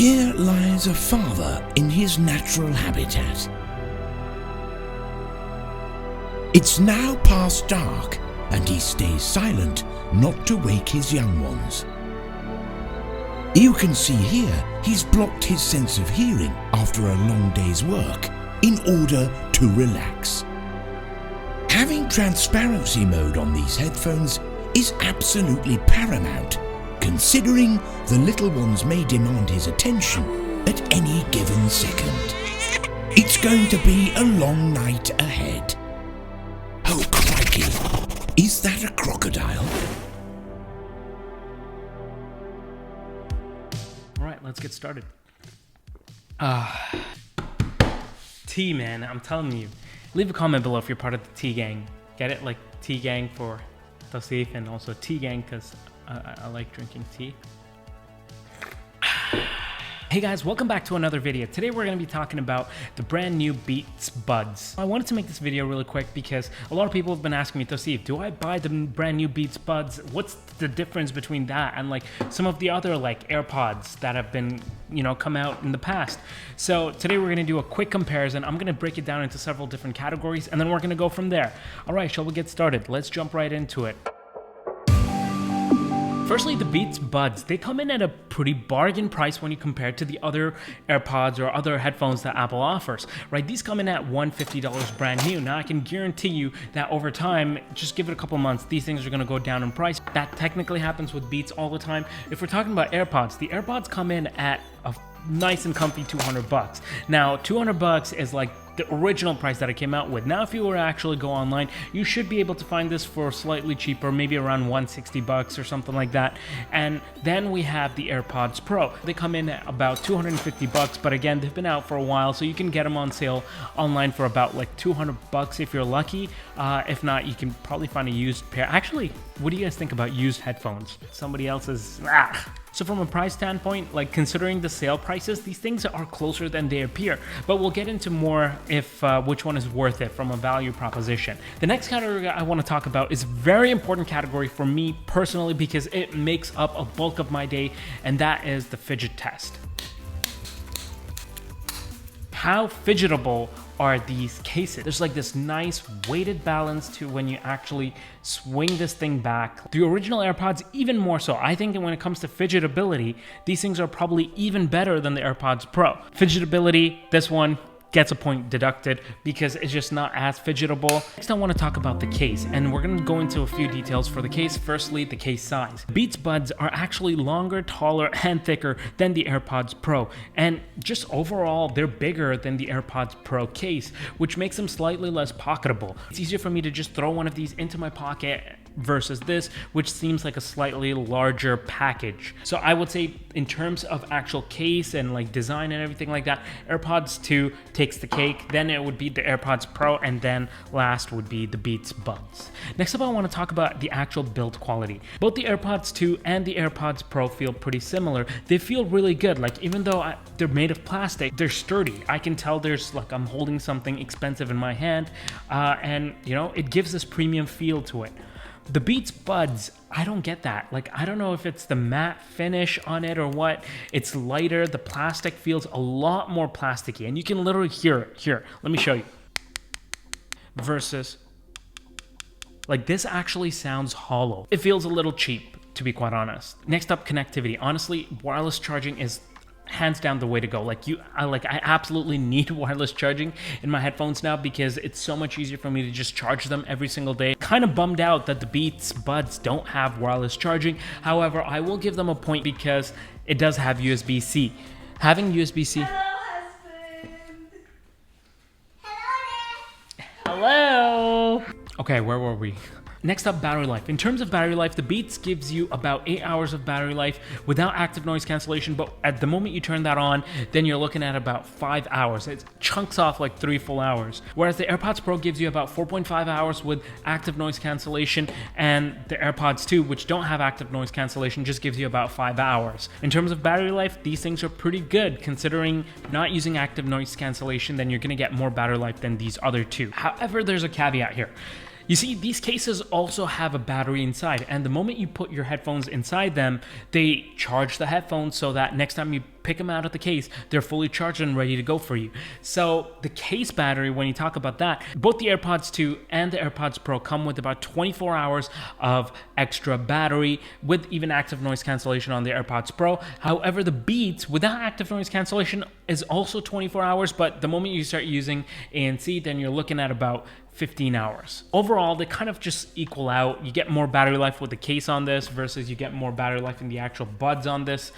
Here lies a father in his natural habitat. It's now past dark, and he stays silent not to wake his young ones. You can see here he's blocked his sense of hearing after a long day's work in order to relax. Having transparency mode on these headphones is absolutely paramount, considering the little ones may demand his attention at any given second. It's going to be a long night ahead. Oh crikey, is that a crocodile? Alright, let's get started. Tea, man, I'm telling you. Leave a comment below if you're part of the tea gang. Get it? Like tea gang for Tausif and also tea gang because I like drinking tea. Hey guys, welcome back to another video. Today we're going to be talking about the brand new Beats Buds. I wanted to make this video really quick because a lot of people have been asking me, Tausif, do I buy the brand new Beats Buds? What's the difference between that and like some of the other like AirPods that have been, come out in the past? So today we're going to do a quick comparison. I'm going to break it down into several different categories and then we're going to go from there. All right, shall we get started? Let's jump right into it. Firstly, the Beats Buds, they come in at a pretty bargain price when you compare it to the other AirPods or other headphones that Apple offers, right? These come in at $150 brand new. Now, I can guarantee you that over time, just give it a couple months, these things are going to go down in price. That technically happens with Beats all the time. If we're talking about AirPods, the AirPods come in at a nice and comfy $200. Now, $200 is like the original price that it came out with. Now, if you were to actually go online, you should be able to find this for slightly cheaper, maybe around $160 or something like that. And then we have the AirPods Pro. They come in at about $250, but again, they've been out for a while, so you can get them on sale online for about like $200 if you're lucky. If not, you can probably find a used pair. Actually, what do you guys think about used headphones? Somebody else's. So from a price standpoint, like considering the sale prices, these things are closer than they appear, but we'll get into more if which one is worth it from a value proposition. The next category I want to talk about is a very important category for me personally because it makes up a bulk of my day, and that is the fidget test. How fidgetable are these cases? There's like this nice weighted balance to when you actually swing this thing back. The original AirPods, even more so. I think that when it comes to fidgetability, these things are probably even better than the AirPods Pro. Fidgetability, this one gets a point deducted because it's just not as fidgetable. Next, I want to talk about the case, and we're going to go into a few details for the case. Firstly, the case size. Beats Buds are actually longer, taller, and thicker than the AirPods Pro, and just overall, they're bigger than the AirPods Pro case, which makes them slightly less pocketable. It's easier for me to just throw one of these into my pocket versus this, which seems like a slightly larger package. So I would say in terms of actual case and like design and everything like that, AirPods 2 takes the cake, then it would be the AirPods Pro, and then last would be the Beats Buds. Next up, I want to talk about the actual build quality. Both the AirPods 2 and the AirPods Pro feel pretty similar. They feel really good. Like even though they're made of plastic, they're sturdy. I can tell there's like I'm holding something expensive in my hand, and it gives this premium feel to it. The Beats Buds, I don't get that. Like, I don't know if it's the matte finish on it or what. It's lighter. The plastic feels a lot more plasticky, and you can literally hear it. Here, let me show you. Versus, like, this actually sounds hollow. It feels a little cheap, to be quite honest. Next up, connectivity. Honestly, wireless charging is hands down the way to go. I absolutely need wireless charging in my headphones now because it's so much easier for me to just charge them every single day. Kind of bummed out that the Beats Buds don't have wireless charging. However, I will give them a point because it does have USB-C. Having USB-C. Hello, husband. Hello. Okay, where were we? Next up, battery life. In terms of battery life, the Beats gives you about 8 hours of battery life without active noise cancellation, but at the moment you turn that on, then you're looking at about 5 hours. It chunks off like 3 full hours. Whereas the AirPods Pro gives you about 4.5 hours with active noise cancellation, and the AirPods 2, which don't have active noise cancellation, just gives you about 5 hours. In terms of battery life, these things are pretty good. Considering not using active noise cancellation, then you're gonna get more battery life than these other two. However, there's a caveat here. You see, these cases also have a battery inside, and the moment you put your headphones inside them, they charge the headphones so that next time you pick them out of the case, they're fully charged and ready to go for you. So the case battery, when you talk about that, both the AirPods 2 and the AirPods Pro come with about 24 hours of extra battery with even active noise cancellation on the AirPods Pro. However, the Beats without active noise cancellation is also 24 hours, but the moment you start using ANC, then you're looking at about 15 hours. Overall, they kind of just equal out. You get more battery life with the case on this versus you get more battery life in the actual buds on this,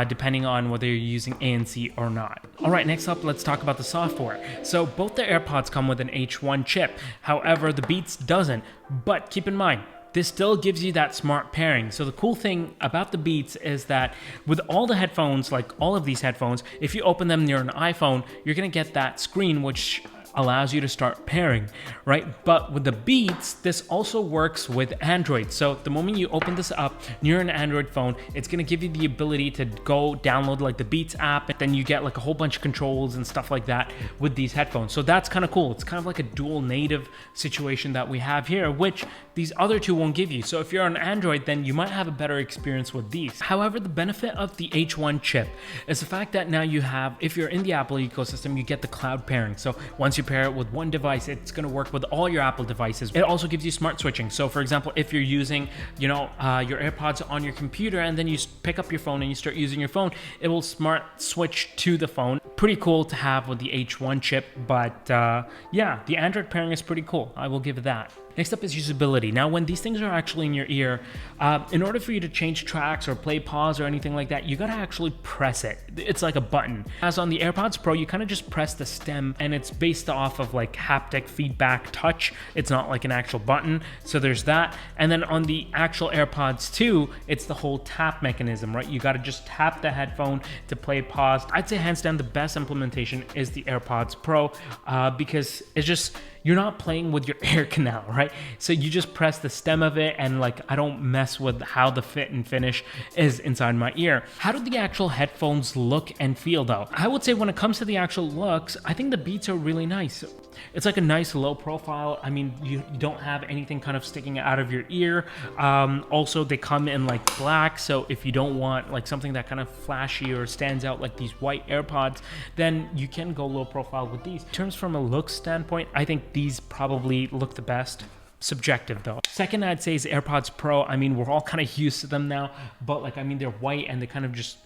depending on whether you're using ANC or not. All right, next up, let's talk about the software. So both the AirPods come with an H1 chip. However, the Beats doesn't. But keep in mind, this still gives you that smart pairing. So the cool thing about the Beats is that with all the headphones, like all of these headphones, if you open them near an iPhone, you're gonna get that screen which allows you to start pairing, right? But with the Beats, this also works with Android. So the moment you open this up near an Android phone, it's gonna give you the ability to go download like the Beats app, and then you get like a whole bunch of controls and stuff like that with these headphones. So that's kind of cool. It's kind of like a dual native situation that we have here, which these other two won't give you. So if you're on Android, then you might have a better experience with these. However, the benefit of the H1 chip is the fact that now you have, if you're in the Apple ecosystem, you get the cloud pairing. So once you pair it with one device, it's going to work with all your Apple devices. It also gives you smart switching. So for example, if you're using, your AirPods on your computer and then you pick up your phone and you start using your phone, it will smart switch to the phone. Pretty cool to have with the H1 chip, but yeah, the Android pairing is pretty cool. I will give it that. Next up is usability. Now, when these things are actually in your ear, in order for you to change tracks or play pause or anything like that, you gotta actually press it. It's like a button. As on the AirPods Pro, you kind of just press the stem and it's based off of like haptic feedback touch. It's not like an actual button. So there's that. And then on the actual AirPods 2, it's the whole tap mechanism, right? You gotta just tap the headphone to play pause. I'd say hands down the best implementation is the AirPods Pro because it's just, you're not playing with your ear canal, right? So you just press the stem of it and like, I don't mess with how the fit and finish is inside my ear. How do the actual headphones look and feel though? I would say when it comes to the actual looks, I think the Beats are really nice. It's like a nice low profile. I mean, you don't have anything kind of sticking out of your ear. Also, they come in like black. So if you don't want like something that kind of flashy or stands out like these white AirPods, then you can go low profile with these. In terms from a look standpoint, I think these probably look the best. Subjective though. Second, I'd say is AirPods Pro. I mean, we're all kind of used to them now, but like, I mean, they're white and they kind of just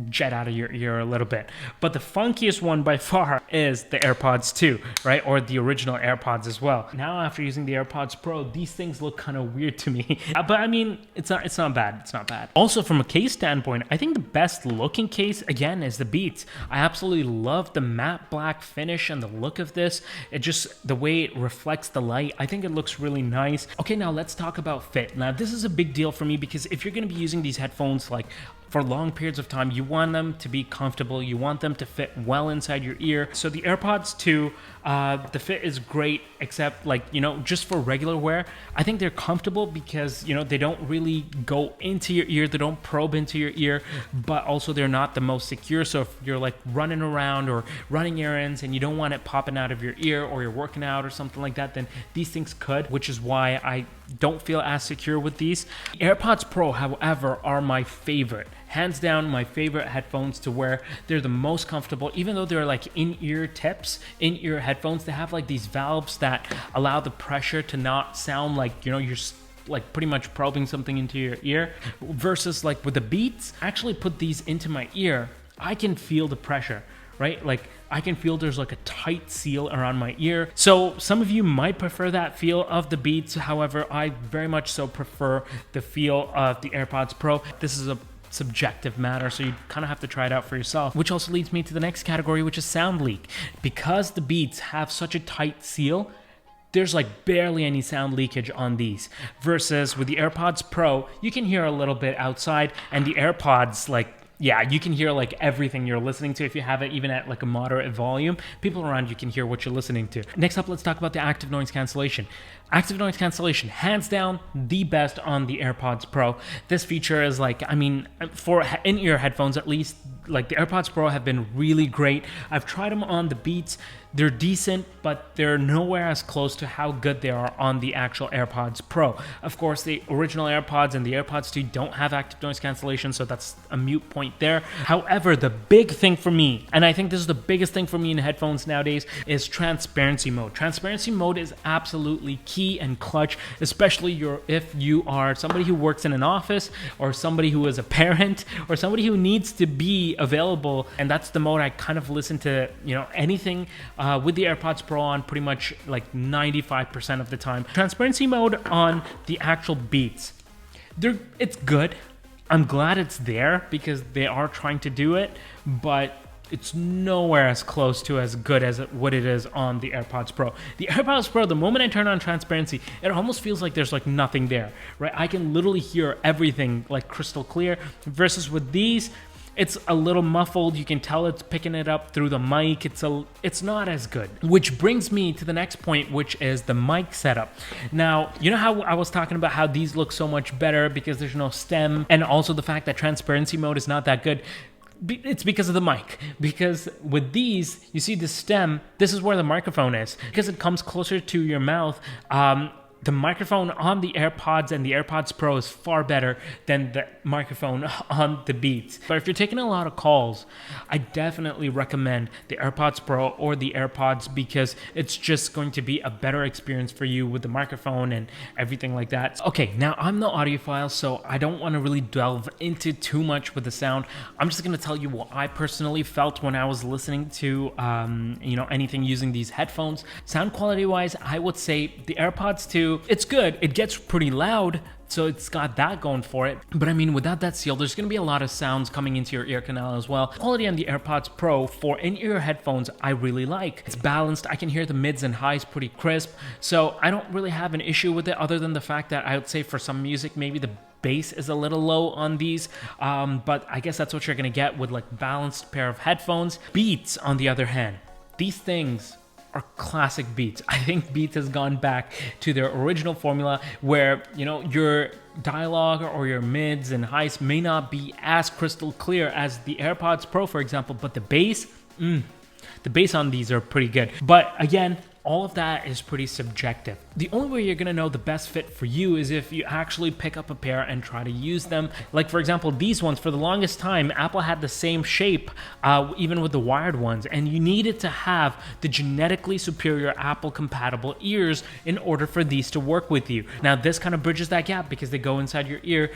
jet out of your ear a little bit. But the funkiest one by far is the AirPods 2, right? Or the original AirPods as well. Now, after using the AirPods Pro, these things look kind of weird to me. But I mean, it's not bad. It's not bad. Also, from a case standpoint, I think the best looking case, again, is the Beats. I absolutely love the matte black finish and the look of this. It just, the way it reflects the light, I think it looks really nice. Okay, now let's talk about fit. Now, this is a big deal for me because if you're going to be using these headphones like for long periods of time, you want them to be comfortable. You want them to fit well inside your ear. So the AirPods 2, the fit is great, except like, just for regular wear, I think they're comfortable because, they don't really go into your ear. They don't probe into your ear, but also they're not the most secure. So if you're like running around or running errands and you don't want it popping out of your ear, or you're working out or something like that, then these things could, which is why I don't feel as secure with these. The AirPods Pro, however, are my favorite. Hands down, my favorite headphones to wear. They're the most comfortable, even though they're like in-ear tips, in-ear headphones. They have like these valves that allow the pressure to not sound like, you're like pretty much probing something into your ear. Versus like with the Beats, I actually put these into my ear. I can feel the pressure, right? Like I can feel there's like a tight seal around my ear. So some of you might prefer that feel of the Beats. However, I very much so prefer the feel of the AirPods Pro. This is a subjective matter, so you kind of have to try it out for yourself, which also leads me to the next category, which is sound leak. Because the Beats have such a tight seal, there's like barely any sound leakage on these, versus with the AirPods Pro, you can hear a little bit outside, and the AirPods, like, yeah, you can hear like everything you're listening to. If you have it even at like a moderate volume, people around you can hear what you're listening to. Next up, let's talk about the active noise cancellation. Active noise cancellation, hands down the best on the AirPods Pro. This feature is like, I mean, for in-ear headphones at least, like the AirPods Pro have been really great. I've tried them on the Beats. They're decent, but they're nowhere as close to how good they are on the actual AirPods Pro. Of course, the original AirPods and the AirPods 2 don't have active noise cancellation, so that's a mute point there. However, the big thing for me, and I think this is the biggest thing for me in headphones nowadays, is transparency mode. Transparency mode is absolutely key and clutch, especially if you are somebody who works in an office, or somebody who is a parent, or somebody who needs to be available. And that's the mode I kind of listen to, anything with the AirPods Pro on pretty much like 95% of the time. Transparency mode on the actual Beats, it's good. I'm glad it's there because they are trying to do it, but it's nowhere as close to as good as what it is on the AirPods Pro. The AirPods Pro, the moment I turn on transparency, it almost feels like there's like nothing there, right? I can literally hear everything like crystal clear, versus with these, it's a little muffled. You can tell it's picking it up through the mic. It's not as good. Which brings me to the next point, which is the mic setup. Now, you know how I was talking about how these look so much better because there's no stem, and also the fact that transparency mode is not that good? It's because of the mic. Because with these, you see the stem, this is where the microphone is. Because it comes closer to your mouth, the microphone on the AirPods and the AirPods Pro is far better than the microphone on the Beats. But if you're taking a lot of calls, I definitely recommend the AirPods Pro or the AirPods because it's just going to be a better experience for you with the microphone and everything like that. Okay, now I'm no audiophile, so I don't want to really delve into too much with the sound. I'm just going to tell you what I personally felt when I was listening to, anything using these headphones. Sound quality wise, I would say the AirPods 2, it's good. It gets pretty loud, so it's got that going for it. But I mean, without that seal, there's going to be a lot of sounds coming into your ear canal as well. Quality on the AirPods Pro for in-ear headphones, I really like. It's balanced. I can hear the mids and highs pretty crisp, so I don't really have an issue with it other than the fact that I would say for some music, maybe the bass is a little low on these, but I guess that's what you're going to get with like balanced pair of headphones. Beats, on the other hand, these things are classic Beats. I think Beats has gone back to their original formula where, your dialogue or your mids and highs may not be as crystal clear as the AirPods Pro, for example, but the bass on these are pretty good. But again, all of that is pretty subjective. The only way you're gonna know the best fit for you is if you actually pick up a pair and try to use them. Like for example, these ones, for the longest time, Apple had the same shape, even with the wired ones, and you needed to have the genetically superior Apple compatible ears in order for these to work with you. Now this kind of bridges that gap because they go inside your ear,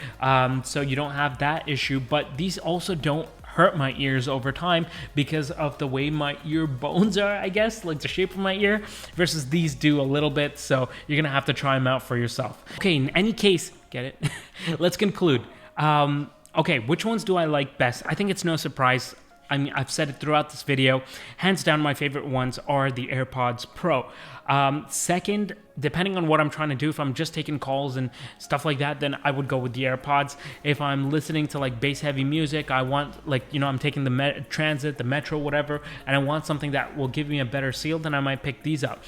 so you don't have that issue, but these also don't hurt my ears over time because of the way my ear bones are, I guess, like the shape of my ear, versus these do a little bit, so you're gonna have to try them out for yourself. Okay, in any case, get it? Let's conclude. Okay, which ones do I like best? I think it's no surprise. I mean, I've said it throughout this video. Hands down, my favorite ones are the AirPods Pro. Second, depending on what I'm trying to do, if I'm just taking calls and stuff like that, then I would go with the AirPods. If I'm listening to like bass heavy music, I want I'm taking the transit, the metro, whatever, and I want something that will give me a better seal, then I might pick these up.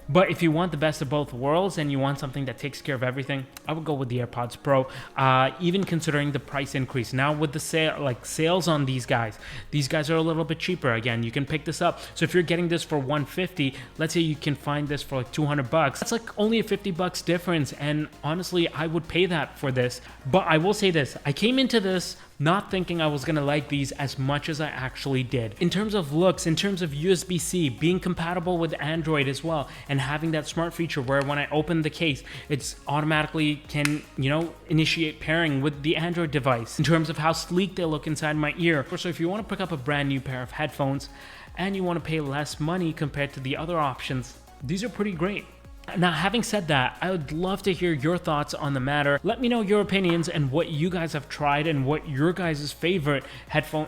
But if you want the best of both worlds and you want something that takes care of everything, I would go with the AirPods Pro, even considering the price increase. Now with the sales on these guys are a little bit cheaper. Again, you can pick this up. So if you're getting this for $150, let's say you can find this for like $200. That's like only a $50 difference. And honestly, I would pay that for this. But I will say this, I came into this not thinking I was gonna like these as much as I actually did. In terms of looks, in terms of USB-C, being compatible with Android as well, and having that smart feature where when I open the case, it's automatically can, initiate pairing with the Android device. In terms of how sleek they look inside my ear. So if you wanna pick up a brand new pair of headphones and you wanna pay less money compared to the other options, these are pretty great. Now, having said that, I would love to hear your thoughts on the matter. Let me know your opinions and what you guys have tried and what your guys' favorite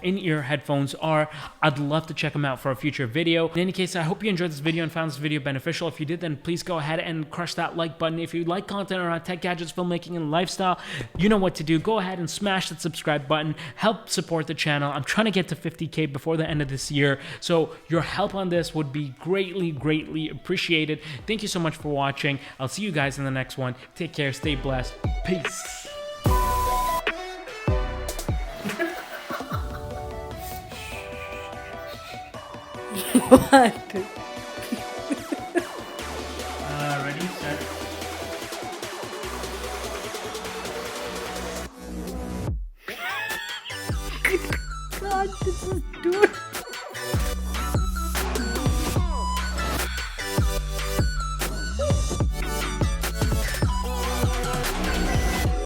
in-ear headphones are. I'd love to check them out for a future video. In any case, I hope you enjoyed this video and found this video beneficial. If you did, then please go ahead and crush that like button. If you like content around tech, gadgets, filmmaking, and lifestyle, you know what to do. Go ahead and smash that subscribe button. Help support the channel. I'm trying to get to 50K before the end of this year, so your help on this would be greatly, greatly appreciated. Thank you so much for for watching. I'll see you guys in the next one. Take care, stay blessed. Peace. What? Ready, set. God, this is dude.